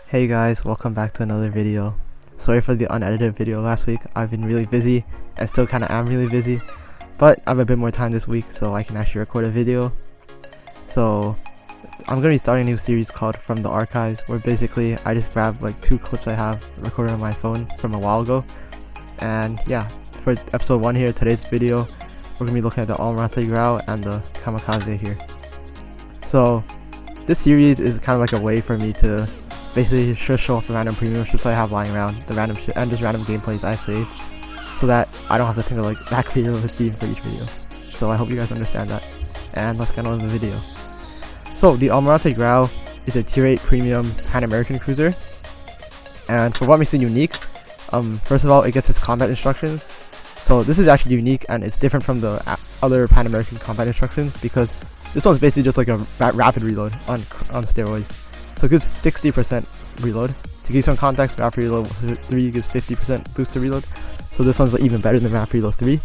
Hey guys, welcome back to another video. Sorry for the unedited video last week. I've been really busy and still kinda am really busy, but I have a bit more time this week so I can actually record a video. So I'm gonna be starting a new series called From the Archives, where basically I just grab like 2 clips I have recorded on my phone from a while ago. And yeah, for episode 1 here, today's video, we're gonna be looking at the Almirante Grau and the Kamikaze here. So this series is kind of like a way for me to basically just show off the random premium ships I have lying around, the random shit and just random gameplays I've saved, so that I don't have to think of like that creative with theme for each video. So I hope you guys understand that, and let's get on with the video. So the Almirante Grau is a tier 8 premium Pan-American cruiser, and for what makes it unique, first of all, it gets its combat instructions. So this is actually unique and it's different from the other Pan-American combat instructions because this one's basically just like a rapid reload on steroids. So it gives 60% reload. To give you some context, Rapid Reload 3 gives 50% boost to reload. So this one's even better than Rapid Reload 3,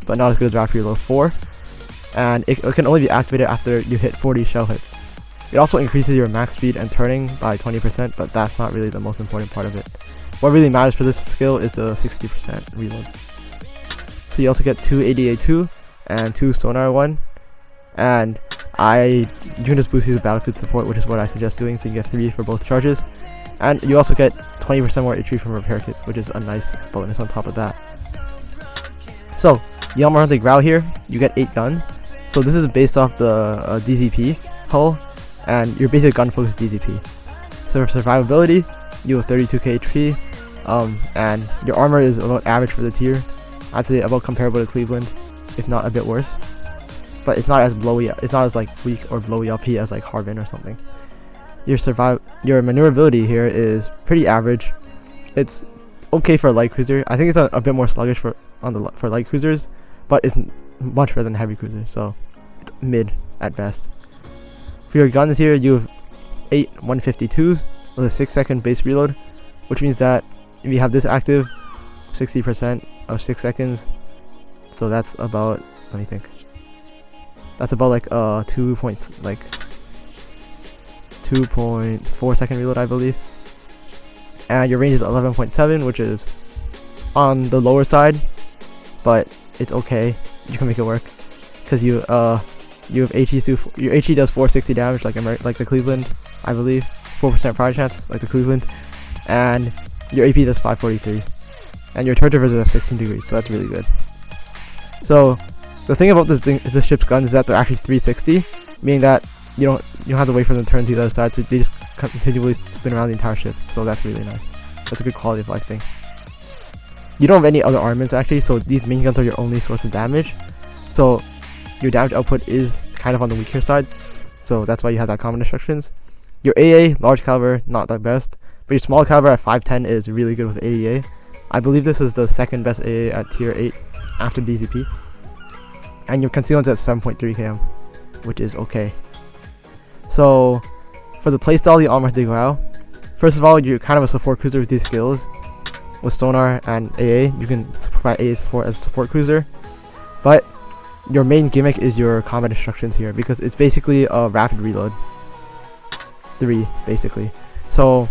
but not as good as Rapid Reload 4. And it can only be activated after you hit 40 shell hits. It also increases your max speed and turning by 20%, but that's not really the most important part of it. What really matters for this skill is the 60% reload. So you also get 2 ADA2 and 2 Sonar 1. And you can just boost these with battlefield support, which is what I suggest doing, so you get 3 for both charges. And you also get 20% more HP from repair kits, which is a nice bonus on top of that. So the Almirante Grau here, you get 8 guns. So this is based off the DZP hull, and you're basically gun focused DZP. So for survivability, you have 32k HP, and your armor is about average for the tier. I'd say about comparable to Cleveland, if not a bit worse. But it's not as blowy, it's not as like weak or blowy LP as like Harbin or something. Your maneuverability here is pretty average. It's okay for a light cruiser. I think it's a bit more sluggish for light cruisers, but it's much better than heavy cruisers, so it's mid at best. For your guns here, you have 8 152s with a 6-second base reload, which means that if you have this active, 60% of 6 seconds. So that's about, let me think. That's about like 2.4 second reload, I believe. And your range is 11.7, which is on the lower side, but it's okay. You can make it work because you have your HE does 460 damage like the Cleveland, I believe, 4% fire chance like the Cleveland, and your AP does 543, and your turret traversal is 16 degrees, so that's really good. So the thing about this ship's guns is that they're actually 360, meaning that you don't have to wait for them to turn to the other side, so they just continually spin around the entire ship. So that's really nice. That's a good quality of life thing. You don't have any other armaments actually, so these main guns are your only source of damage. So your damage output is kind of on the weaker side, so that's why you have that common instructions. Your AA, large caliber, not the best, but your small caliber at 510 is really good with ADA. I believe this is the second best AA at tier 8 after DZP. And your concealment's at 7.3 km, which is okay. So for the playstyle, the Almirante Grau, first of all, you're kind of a support cruiser with these skills. With Sonar and AA, you can provide AA support as a support cruiser. But your main gimmick is your combat instructions here, because it's basically a rapid reload 3, basically. So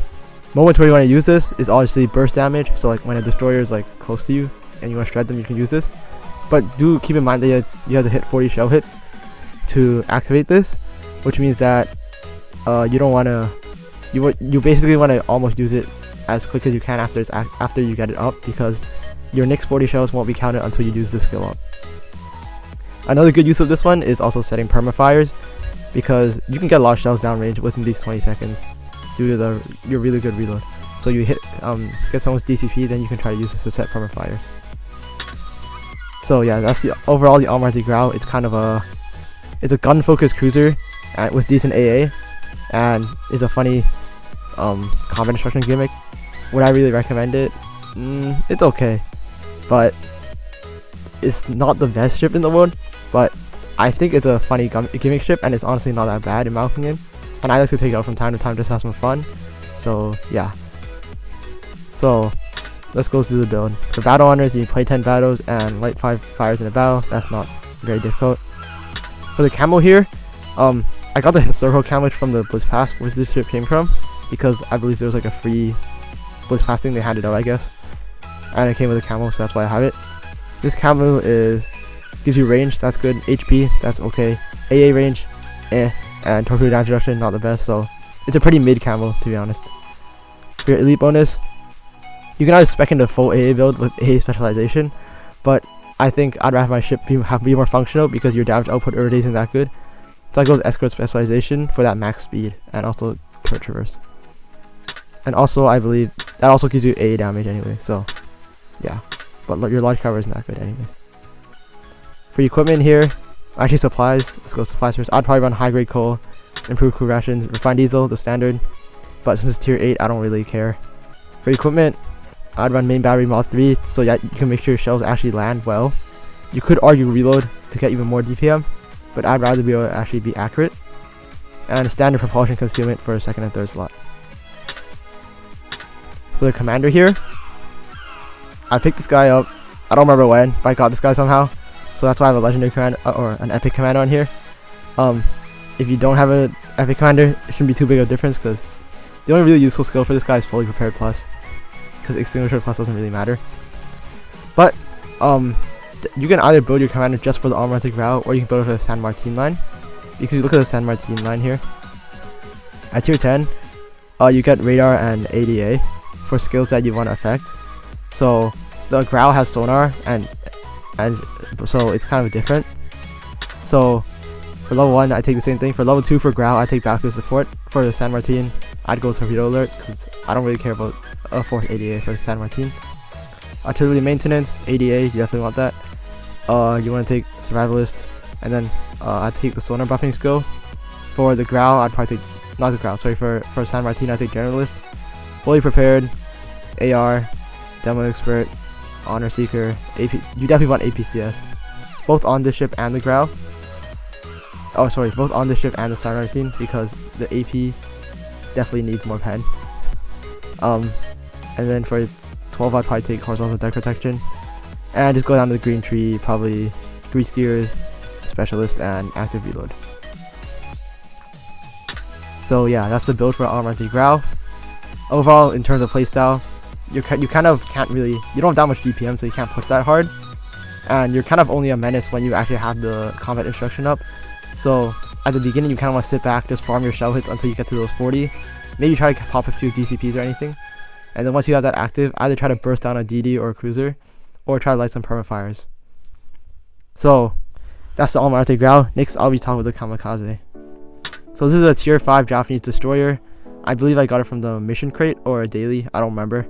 moments where you want to use this is obviously burst damage, so like when a destroyer is like close to you and you want to shred them, you can use this. But do keep in mind that you have to hit 40 shell hits to activate this, which means that you don't want to. You basically want to almost use it as quick as you can after you get it up, because your next 40 shells won't be counted until you use the skill up. Another good use of this one is also setting permafires, because you can get a lot of shells downrange within these 20 seconds due to your really good reload. So you hit get someone's DCP, then you can try to use this to set permafires. So yeah, that's the Almirante Grau. It's kind of it's a gun-focused cruiser with decent AA, and is a funny combat instruction gimmick. Would I really recommend it? It's okay, but it's not the best ship in the world. But I think it's a funny gimmick ship, and it's honestly not that bad in my opinion. And I like to take it out from time to time just to have some fun. So yeah. So let's go through the build. For battle honors, you play 10 battles and light 5 fires in a battle. That's not very difficult. For the camo here, I got the historical camo from the Blitz Pass where this ship came from, because I believe there was like a free Blitz Pass thing they handed out, I guess, and it came with a camo, so that's why I have it. This camo gives you range, that's good. HP, that's okay. AA range, and torpedo damage reduction, not the best. So it's a pretty mid camo, to be honest. For your elite bonus, you can either spec into full AA build with AA specialization, but I think I'd rather have my ship be more functional because your damage output already isn't that good. So I go with escort specialization for that max speed and also turret traverse. And also I believe that also gives you AA damage anyway. So yeah, but your launch cover isn't that good anyways. For equipment here, actually supplies. Let's go supplies first. I'd probably run high grade coal, improved crew rations, refined diesel, the standard. But since it's tier 8, I don't really care. For equipment, I'd run main battery mod 3 so that you can make sure your shells actually land well. You could argue reload to get even more DPM, but I'd rather be able to actually be accurate. And standard propulsion concealment for second and third slot. For the commander here, I picked this guy up. I don't remember when, but I got this guy somehow. So that's why I have a legendary commander or an epic commander on here. If you don't have an epic commander, it shouldn't be too big of a difference because the only really useful skill for this guy is fully prepared plus, because extinguisher plus doesn't really matter. But you can either build your commander just for the Almirante Grau, or you can build it for the San Martin line. Because if you look at the San Martin line here, at tier 10, you get radar and ADA for skills that you want to affect. So the Grau has sonar, and so it's kind of different. So for level 1, I take the same thing. For level 2 for Grau, I take backfield support. For the San Martin, I'd go torpedo alert because I don't really care about a 4th ADA for San Martin. Artillery maintenance, ADA, you definitely want that. You want to take survivalist, and then I'd take the sonar buffing skill. For the Grau, I'd probably take, not the Grau, sorry, for San Martin, I'd take generalist. Fully prepared, AR, demo expert, honor seeker, AP. You definitely want APCS, both on this ship and the Grau. Oh, sorry, both on this ship and the San Martin, because the AP definitely needs more pen. And then for 12, I'd probably take horizontal deck protection, and just go down to the green tree, probably grease gears, specialist, and active reload. So yeah, that's the build for Almirante Grau. Overall, in terms of playstyle, you kind of can't really, you don't have that much DPM, so you can't push that hard, and you're kind of only a menace when you actually have the combat instruction up. So at the beginning, you kind of want to sit back, just farm your shell hits until you get to those 40. Maybe try to pop a few DCPs or anything, and then once you have that active, either try to burst down a DD or a cruiser, or try to light some permafires. So that's the Almirante Grau. Next, I'll be talking with the Kamikaze. So this is a tier 5 Japanese destroyer. I believe I got it from the mission crate or a daily, I don't remember.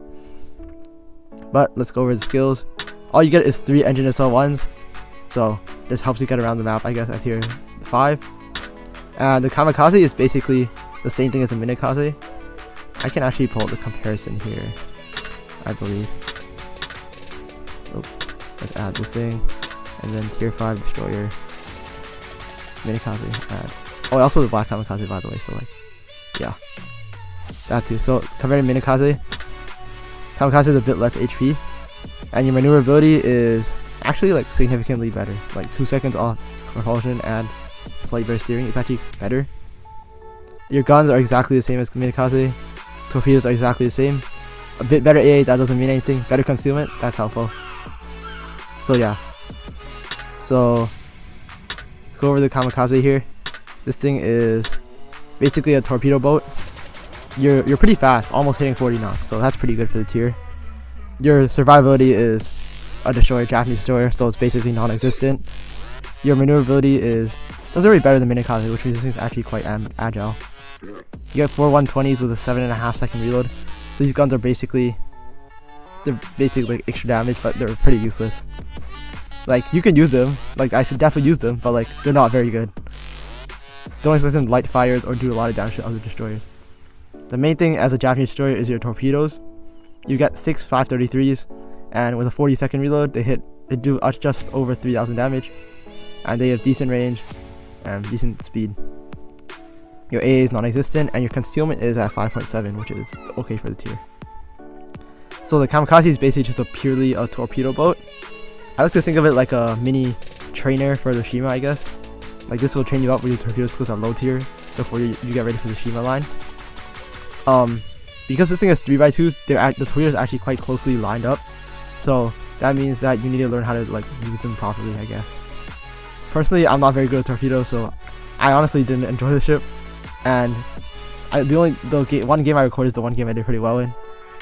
But let's go over the skills. All you get is 3 engine SL1s, so this helps you get around the map, I guess, at tier 5. And the Kamikaze is basically the same thing as the Minikaze. I can actually pull up the comparison here, I believe. Oh, let's add this thing, and then tier 5 destroyer, Minikaze, add. Oh, also the black Kamikaze, by the way, so like, yeah, that too. So compared to Minikaze, Kamikaze is a bit less HP, and your maneuverability is actually like significantly better, like 2 seconds off propulsion and slightly better steering. It's actually better. Your guns are exactly the same as Kamikaze. Torpedoes are exactly the same. A bit better AA, that doesn't mean anything. Better concealment, that's helpful. So yeah. So let's go over the Kamikaze here. This thing is basically a torpedo boat. You're pretty fast, almost hitting 40 knots, so that's pretty good for the tier. Your survivability is a destroyer, Japanese destroyer, so it's basically non-existent. Your maneuverability is already better than Minikaze, which means this thing's actually quite agile. You get 4 120s with a 7.5 second reload. So these guns are basically like extra damage, but they're pretty useless. Like, you can use them, like I should definitely use them, but like they're not very good. Don't expect them to light fires or do a lot of damage to other destroyers. The main thing as a Japanese destroyer is your torpedoes. You get 6 533s, and with a 40-second reload, they do just over 3,000 damage, and they have decent range and decent speed. Your AA is non-existent, and your concealment is at 5.7, which is okay for the tier. So the Kamikaze is basically just purely a torpedo boat. I like to think of it like a mini trainer for the Shima, I guess. Like, this will train you up with your torpedo skills on low tier before you get ready for the Shima line. Because this thing is 3x2s, the torpedoes are actually quite closely lined up. So that means that you need to learn how to like use them properly, I guess. Personally, I'm not very good at torpedoes, so I honestly didn't enjoy the ship. And one game I recorded is the one game I did pretty well in.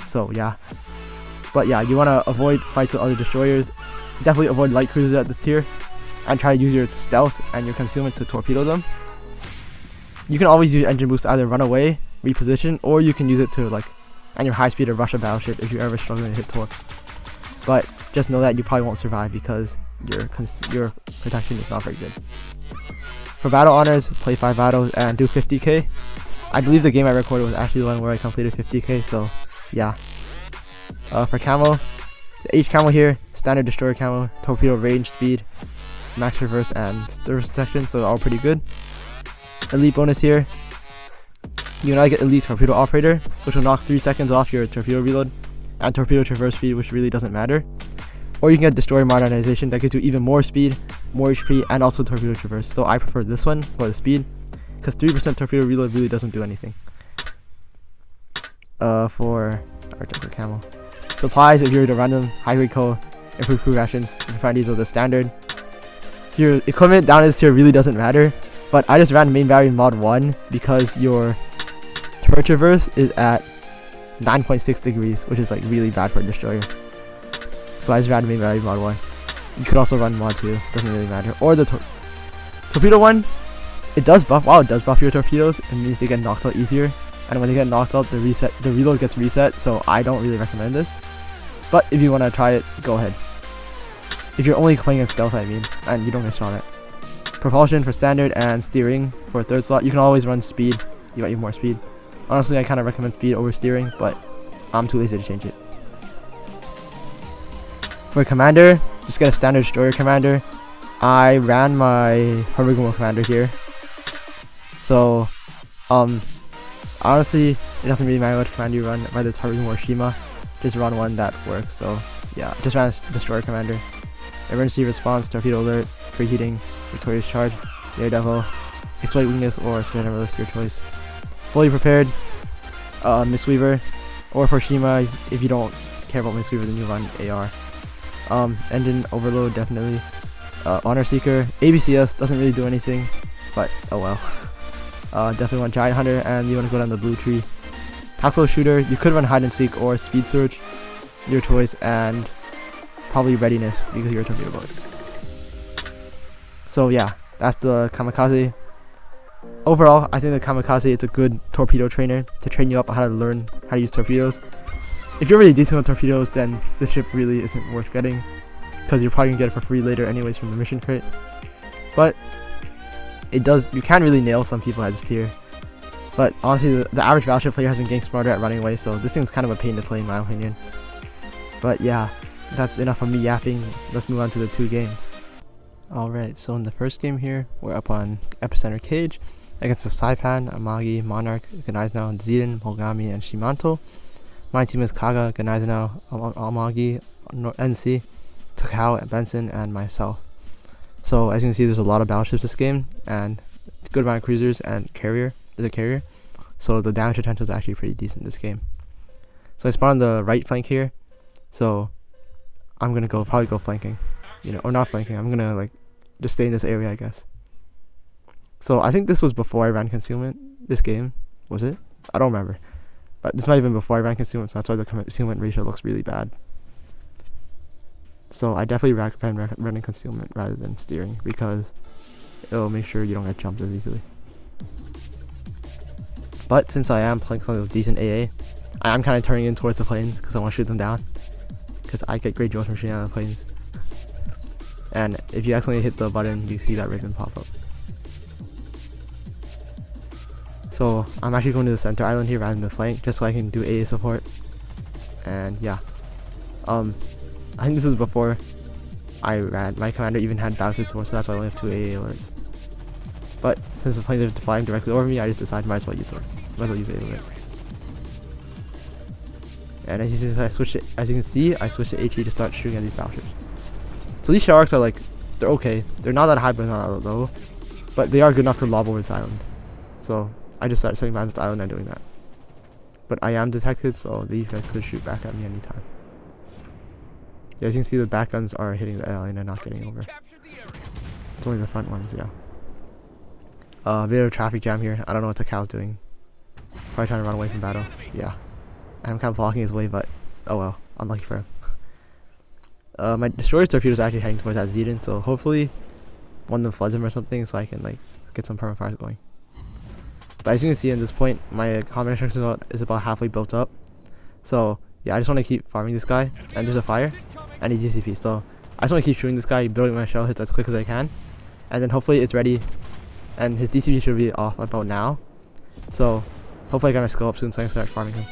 So yeah. But yeah, you want to avoid fights with other destroyers. Definitely avoid light cruisers at this tier, and try to use your stealth and your concealment to torpedo them. You can always use engine boost to either run away, reposition, or you can use it to like, and your high speed to rush a battleship if you're ever struggling to hit torque. But just know that you probably won't survive because your protection is not very good. For battle honors, play 5 battles and do 50k. I believe the game I recorded was actually the one where I completed 50k, so yeah. For camo, the H camo here, standard destroyer camo, torpedo range, speed, max reverse, and surface protection, so all pretty good. Elite bonus here, you now get elite torpedo operator, which will knock 3 seconds off your torpedo reload, and torpedo traverse speed, which really doesn't matter. Or you can get destroyer modernization that gives you even more speed, more HP, and also torpedo traverse. So I prefer this one for the speed, because 3% torpedo reload really doesn't do anything. For our camo. Supplies, if you're to random, high grade co, improved crew rations, you can find these with the standard. Your equipment down this tier really doesn't matter, but I just ran main battery mod 1 because your turret traverse is at 9.6 degrees, which is like really bad for a destroyer. So I just ran main battery mod 1. You could also run mod 2, doesn't really matter. Or the torpedo one, it does buff. Wow, it does buff your torpedoes. It means they get knocked out easier, and when they get knocked out, the reload gets reset. So I don't really recommend this. But if you want to try it, go ahead. If you're only playing in stealth, I mean, and you don't get shot at. Propulsion for standard and steering for third slot. You can always run speed. You got even more speed. Honestly, I kind of recommend speed over steering, but I'm too lazy to change it. For commander, just get a standard destroyer commander. I ran my Hurricane commander here. So, honestly, it doesn't really matter what commander you run, whether it's Hurricane or Shima. Just run one that works. So, yeah, just ran a destroyer commander. Emergency response, torpedo alert, preheating, victorious charge, daredevil, exploit weakness, or generalist, your choice. Fully prepared, Mistweaver, or for Shima, if you don't care about Mistweaver, then you run AR. Engine overload, definitely. Honor Seeker, ABCS doesn't really do anything, but oh well. Definitely want Giant Hunter, and you want to go down the blue tree. Axol Shooter, you could run Hide and Seek or Speed Surge, your choice, and probably Readiness because you're a torpedo boat. So yeah, that's the Kamikaze. Overall, I think the Kamikaze is a good torpedo trainer to train you up on how to learn how to use torpedoes. If you're really decent with torpedoes, then this ship really isn't worth getting, because you're probably gonna get it for free later anyways from the mission crate. But it does, you can really nail some people at this tier. But honestly, the average battleship player has been getting smarter at running away, so this thing's kind of a pain to play in my opinion. But yeah, that's enough of me yapping. Let's move on to the 2 games. Alright, so in the first game here, we're up on Epicenter Cage against the Saipan, Amagi, Monarch, Gneisenau, Zeden, Mogami, and Shimanto. My team is Kaga, Gneisenau, Amagi, NC, Takao, Benson, and myself. So as you can see, there's a lot of battleships this game, and good amount of cruisers and carrier. There's a carrier, so the damage potential is actually pretty decent this game. So I spawned on the right flank here, so I'm gonna probably go flanking, or not flanking. I'm gonna like just stay in this area, I guess. So I think this was before I ran concealment. This game, was it? I don't remember, but this might have been before I ran concealment, so that's why the concealment ratio looks really bad. So I definitely recommend running concealment rather than steering, because it'll make sure you don't get jumped as easily. But since I am playing something with decent AA, I am kind of turning in towards the planes because I want to shoot them down, because I get great joy from shooting out the planes. And if you accidentally hit the button, you see that ribbon pop up. So I'm actually going to the center island here rather than the flank, just so I can do AA support. And yeah, I think this is before I ran. My commander even had battlefield support, so that's why I only have 2 AA alerts. But since the planes are flying directly over me, I just decided might as well use AA alert. And as you can see, I switched to HE to start shooting at these battleships. So these sharks are like, they're okay. They're not that high, but not that low. But they are good enough to lob over this island. So I just started setting mines at the island and doing that. but I am detected, so these guys could shoot back at me anytime. Yeah, as you can see, the back guns are hitting the alley and they're not getting over. It's only the front ones, yeah. A bit of a traffic jam here. I don't know what the cow's doing. Probably trying to run away from battle. Yeah. I'm kind of blocking his way, but oh well. Unlucky for him. My destroyer's torpedo is actually heading towards that Zedon, so hopefully one of them floods him or something, so I can like get some permafires going. But as you can see at this point, my combat instruction is about halfway built up. So yeah, I just want to keep farming this guy, and there's a fire, and he's DCP. So I just want to keep shooting this guy, building my shell hits as quick as I can, and then hopefully it's ready, and his DCP should be off about now. So hopefully I get my skill up soon, so I can start farming him.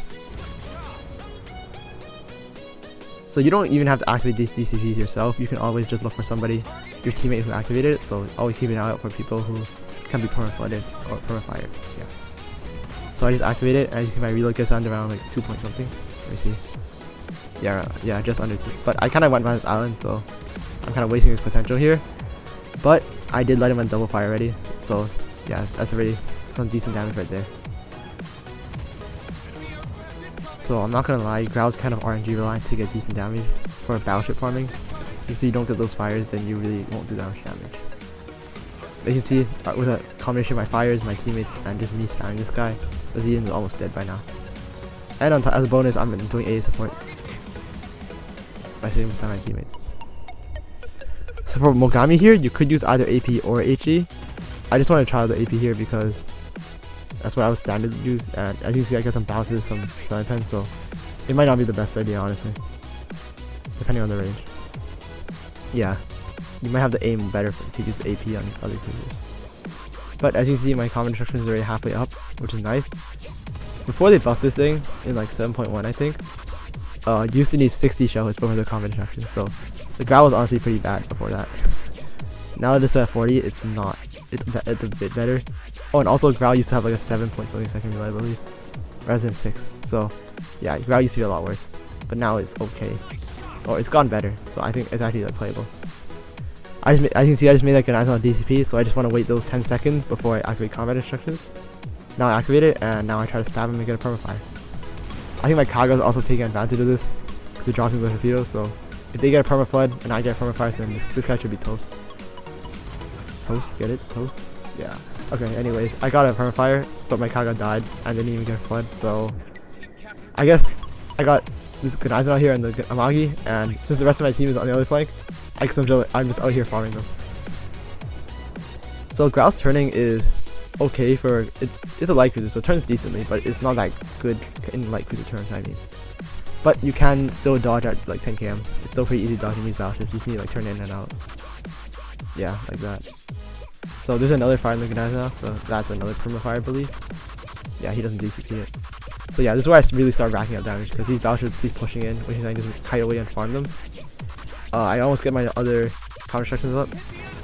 So you don't even have to activate these DCPs yourself. You can always just look for somebody, your teammate who activated it. So always keep an eye out for people who can be perma-flooded or perma-fired. Yeah. So I just activate it, and as you see, my reload gets down to around like 2 point something. Let me see. Yeah, just under 2. But I kind of went by this island, so I'm kind of wasting his potential here. But I did let him on double fire already. So yeah, that's already some decent damage right there. So I'm not gonna lie, Grau's kind of RNG reliant to get decent damage for battleship farming. If you don't get those fires, then you really won't do that much damage. As you can see, with a combination of my fires, my teammates, and just me spamming this guy, the Zedon is almost dead by now. And on top, as a bonus, I'm doing AA support by saving some of my teammates. So for Mogami here, you could use either AP or HE. I just want to try the AP here because that's what I was standard to use, and as you can see, I got some bounces, some side pens, so it might not be the best idea, honestly, depending on the range. Yeah, you might have to aim better to use AP on other cruisers. But as you can see, my command instruction is already halfway up, which is nice. Before they buffed this thing, in like 7.1 I think, you used to need 60 shell hits before the command instruction, so the Grau was honestly pretty bad before that. Now that it's at 40, it's not. It's a bit better. Oh, and also Grau used to have like a 7 point something second reliability rather than 6. So yeah, Grau used to be a lot worse, but now it's okay. Or it's gotten better, so I think it's actually like playable. As you can see, I just made like an on DCP, so I just want to wait those 10 seconds before I activate combat instructions. Now I activate it, and now I try to spam him and get a permafire. I think my Kaga is also taking advantage of this because they're dropping the torpedoes. So if they get a permaflood and I get a permafire, then this guy should be toast. Toast, get it? Toast? Yeah. Okay, anyways, I got a permafire, but my Kaga died and didn't even get a flood, so I guess I got this Gnaizen out here and the Amagi, and since the rest of my team is on the other flank, I'm just out here farming them. So Grau's turning is okay for, it's a light cruiser, so it turns decently, but it's not that good in light cruiser turns, I mean. But you can still dodge at like 10 km. It's still pretty easy dodging these battleships. You can like turn in and out. Yeah, like that. So there's another fire in the Gnaizen now, so that's another permafire, I believe. Yeah, he doesn't DCP it. So yeah, this is where I really start racking up damage, because these battleships keep pushing in, which is I just kite away and farm them. I almost get my other counter instructions up.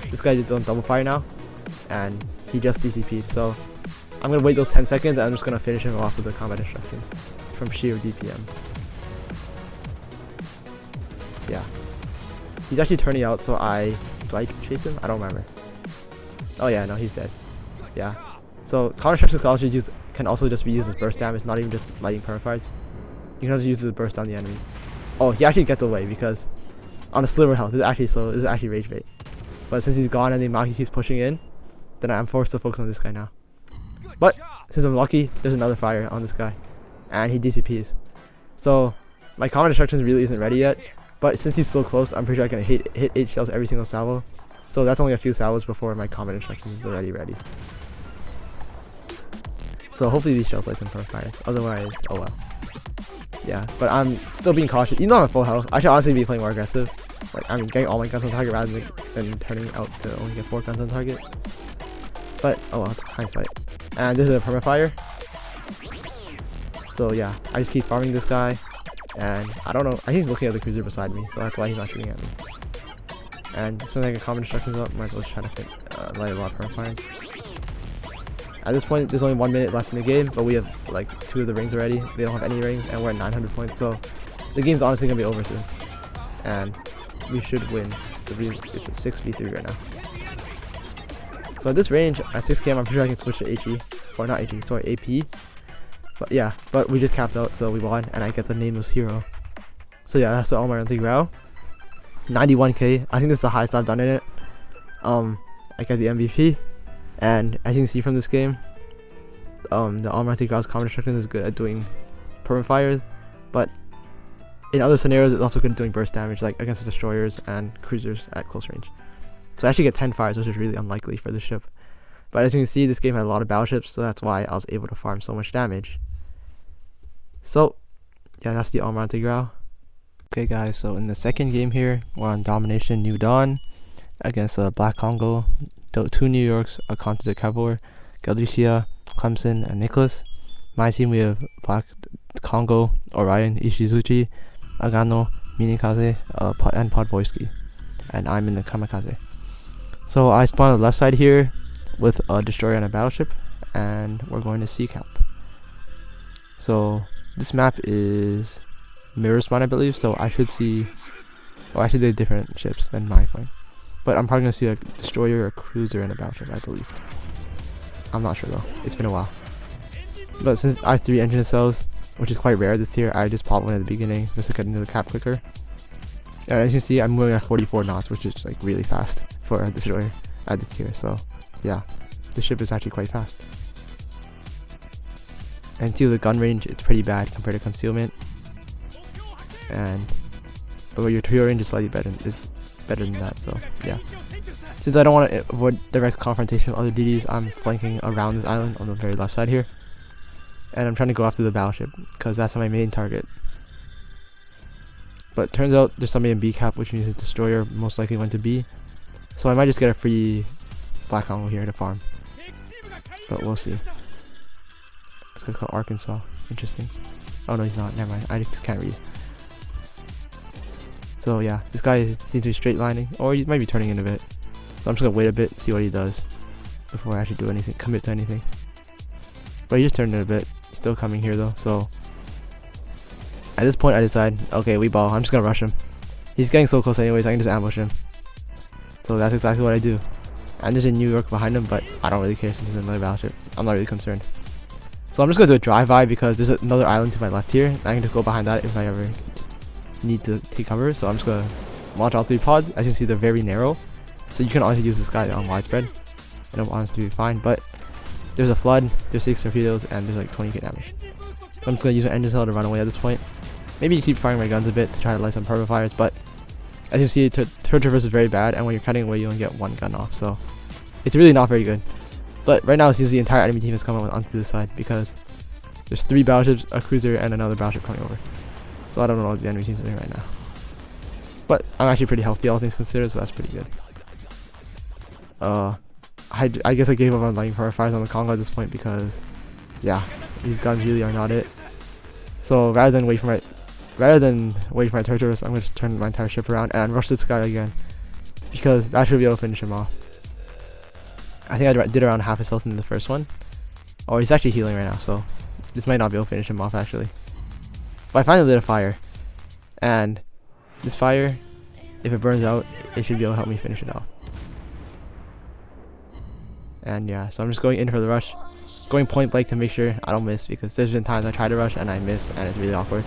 This guy just doing double fire now, and he just DCP'd. So I'm gonna wait those 10 seconds, and I'm just gonna finish him off with the combat instructions from sheer DPM. Yeah, he's actually turning out, so do I chase him? I don't remember. Oh yeah, no, he's dead. Yeah. So counter instructions can also just be used as burst damage, not even just lighting permafires. You can also use it as burst on the enemy. Oh, he actually gets away because on a sliver health, this is actually rage bait. But since he's gone and the Maki keeps pushing in, then I'm forced to focus on this guy now. But since I'm lucky, there's another fire on this guy, and he DCPs. So my combat instructions really isn't ready yet. But since he's so close, I'm pretty sure I can hit 8 shells every single salvo. So that's only a few salvos before my combat instructions is already ready. So hopefully these shells light some permafires. Otherwise, oh well. Yeah, but I'm still being cautious. Even though I'm at full health, I should honestly be playing more aggressive. Like, I'm getting all my guns on target rather than turning out to only get 4 guns on target. But, oh well, hindsight. And there's a permafire. So yeah, I just keep farming this guy. And I don't know, I think he's looking at the cruiser beside me, so that's why he's not shooting at me. And since I get combat instructions up, might as well try to light a lot of permafires. At this point, there's only 1 minute left in the game, but we have like 2 of the rings already. They don't have any rings, and we're at 900 points, so the game's honestly gonna be over soon. And we should win. It's a 6v3 right now. So at this range, at 6 km, I'm pretty sure I can switch to HE, or not HE, sorry, AP. But yeah, but we just capped out, so we won, and I get the nameless hero. So yeah, that's the Almirante Grau. 91k. I think this is the highest I've done in it. I get the MVP, and as you can see from this game, the Almirante Grau's combat destruction is good at doing permafires, but in other scenarios it's also good at doing burst damage, like against the destroyers and cruisers at close range. So I actually get 10 fires, which is really unlikely for this ship. But as you can see, this game had a lot of battleships, so that's why I was able to farm so much damage. So yeah, that's the Almirante Grau. Okay guys, so in the second game here, we're on Domination New Dawn against Black Congo, 2 New Yorks, a Continental Cavour, Galicia, Clemson, and Nicholas. My team, we have Black Congo, Orion, Ishizuchi, Agano, Minikaze, and Podvoisky. And I'm in the Kamikaze. So I spawn on the left side here with a destroyer and a battleship, and we're going to Sea Cap. So this map is mirror spawn, I believe, so I should see, oh actually they're different ships than my plane, but I'm probably going to see a destroyer, a cruiser, and a battleship, I believe. I'm not sure though, it's been a while. But since I have 3 engine cells, which is quite rare this tier, I just popped one at the beginning just to get into the cap quicker. And as you can see, I'm moving at 44 knots, which is like really fast for a destroyer at this tier, so yeah, the ship is actually quite fast. And to the gun range, it's pretty bad compared to concealment. And but your torpedo range is slightly better than that, so yeah. Since I don't want to avoid direct confrontation with other DDs, I'm flanking around this island on the very left side here, and I'm trying to go after the battleship because that's my main target. But turns out there's somebody in B cap, which means his destroyer most likely went to B, so I might just get a free Black Congo here to farm, but we'll see. This guy's called Arkansas. Interesting. Oh no, he's not. Never mind. I just can't read. So yeah, this guy seems to be straight lining, or he might be turning in a bit. So I'm just gonna wait a bit, see what he does before I actually do anything, commit to anything. But he just turned in a bit. He's still coming here though, so at this point I decide, okay, we ball. I'm just gonna rush him. He's getting so close anyways, I can just ambush him. So that's exactly what I do. And there's a New York behind him, but I don't really care since it's another battleship. I'm not really concerned. So I'm just gonna do a drive-by because there's another island to my left here, and I can just go behind that if I ever need to take cover. So I'm just gonna launch all 3 pods. As you can see, they're very narrow, so you can honestly use this guy on widespread, and it'll honestly be fine. But there's a flood, there's 6 torpedoes, and there's like 20k damage. So I'm just gonna use my engine cell to run away at this point. Maybe keep firing my guns a bit to try to light some perma fires, but as you see, turret traverse is very bad, and when you're cutting away, you only get 1 gun off, so it's really not very good. But right now it seems the entire enemy team is coming onto this side because there's 3 battleships, a cruiser, and another battleship coming over. So I don't know what the enemy team's doing right now. But I'm actually pretty healthy, all things considered, so that's pretty good. I guess I gave up on lighting perma fires on the Congo at this point because, yeah, these guns really are not it. So rather than wait for my turret traverse, I'm going to turn my entire ship around and rush this guy again, because that should be able to finish him off. I think I did around half his health in the first one. Oh, he's actually healing right now, so this might not be able to finish him off actually. But I finally lit a fire, and this fire, if it burns out, it should be able to help me finish it off. And yeah, so I'm just going in for the rush, going point blank to make sure I don't miss, because there's been times I try to rush and I miss, and it's really awkward.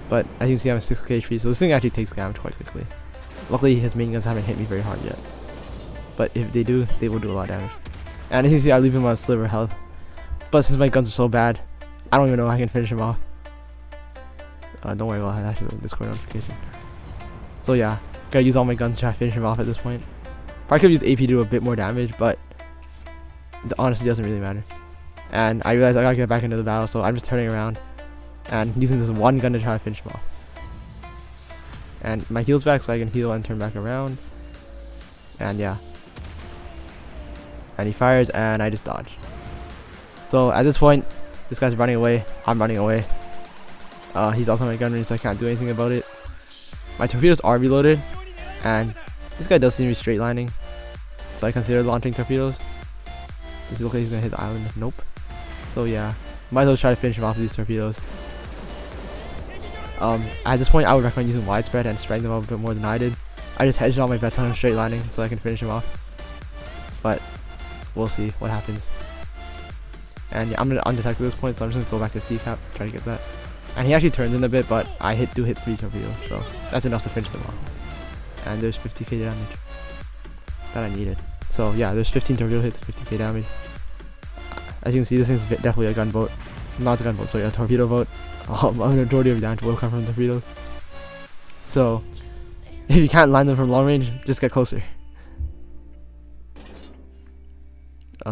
But as you can see, I'm 6k HP, so this thing actually takes damage quite quickly. Luckily, his main guns haven't hit me very hard yet, but if they do, they will do a lot of damage. And as you can see, I leave him on a sliver of health, but since my guns are so bad, I don't even know if I can finish him off. Don't worry about that, actually, the Discord notification. So yeah, gotta use all my guns to try to finish him off at this point. Probably could use AP to do a bit more damage, but it honestly doesn't really matter. And I realized I gotta get back into the battle, so I'm just turning around and using this 1 gun to try to finish him off. And my heal's back, so I can heal and turn back around. And yeah. And he fires, and I just dodge. So at this point, this guy's running away. I'm running away. He's also my gun range, so I can't do anything about it. My torpedoes are reloaded, and this guy does seem to be straight lining, so I consider launching torpedoes. Does he look like he's gonna hit the island? Nope. So yeah, might as well try to finish him off with these torpedoes. At this point, I would recommend using widespread and spreading them out a bit more than I did. I just hedged all my bets on him straight lining so I can finish him off. But we'll see what happens. And yeah, I'm gonna undetect at this point, so I'm just gonna go back to C cap, try to get that. And he actually turns in a bit, but I do hit 3 torpedoes, so that's enough to finish them off. And there's 50k damage that I needed. So yeah, there's 15 torpedo hits, 50k damage. As you can see, this thing's definitely a gunboat. Not a gunboat, sorry, a torpedo boat. A majority of damage will come from torpedoes. So if you can't land them from long range, just get closer.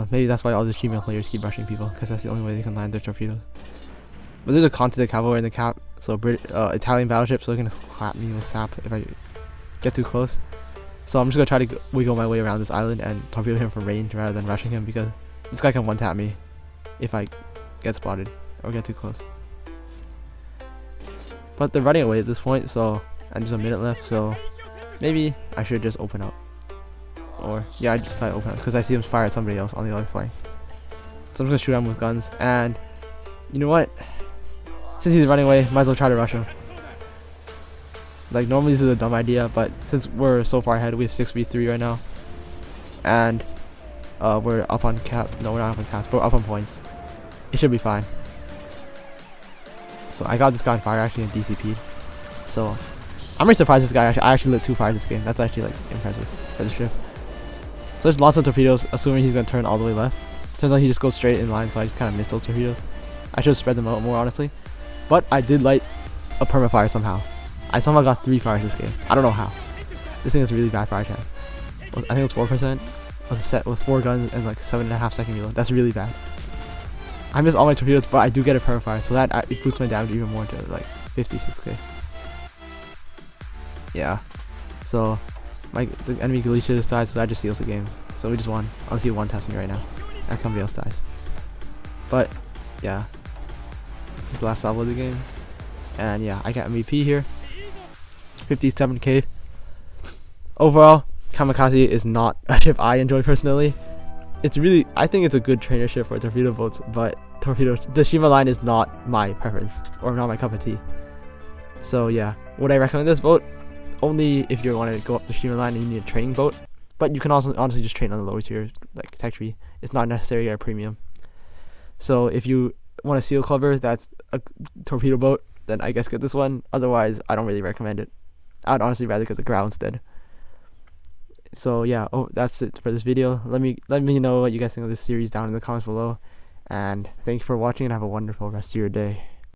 Maybe that's why all the female players keep rushing people, because that's the only way they can land their torpedoes. But there's a continental cavalry in the cap, so Italian battleship, so they're gonna clap me with sap if I get too close. So I'm just gonna try to wiggle my way around this island and torpedo him from range rather than rushing him, because this guy can one-tap me if I get spotted or get too close. But they're running away at this point, so, and there's a minute left, so maybe I should just open up. Or yeah, I just try to open up because I see him fire at somebody else on the other flank. So I'm just gonna shoot him with guns, and you know what? Since he's running away, might as well try to rush him. Like, normally this is a dumb idea, but since we're so far ahead, we have 6v3 right now, and we're up on cap. No, we're not up on caps, but we're up on points. It should be fine. So I got this guy on fire actually in DCP. So I'm really surprised this guy I actually lit 2 fires this game. That's actually like impressive for the ship. So there's lots of torpedoes, assuming he's gonna turn all the way left. Turns out he just goes straight in line, so I just kind of missed those torpedoes. I should have spread them out more, honestly. But I did light a perma-fire somehow. I somehow got 3 fires this game. I don't know how. This thing is really bad fire chance. I think it was 4%. It was a set with 4 guns and like 7.5 second reload. That's really bad. I missed all my torpedoes, but I do get a perma-fire, so that it boosts my damage even more to like 56k. Yeah. So the enemy Galicia just died, so that just seals the game. So we just won. I'll see one test me right now, and somebody else dies. But yeah, it's the last level of the game, and yeah, I got MVP here, 57k. Overall, Kamikaze is not a ship I enjoy personally. It's really, I think it's a good trainer ship for torpedo boats, but the Shima line is not my preference, or not my cup of tea. So yeah, would I recommend this boat? Only if you want to go up the Shima line and you need a training boat. But you can also honestly just train on the lower tier, like tech tree. It's not necessarily a premium. So if you want a seal cover that's a torpedo boat, then I guess get this one. Otherwise, I don't really recommend it. I'd honestly rather get the Grau instead. So yeah, that's it for this video. Let me know what you guys think of this series down in the comments below. And thank you for watching, and have a wonderful rest of your day.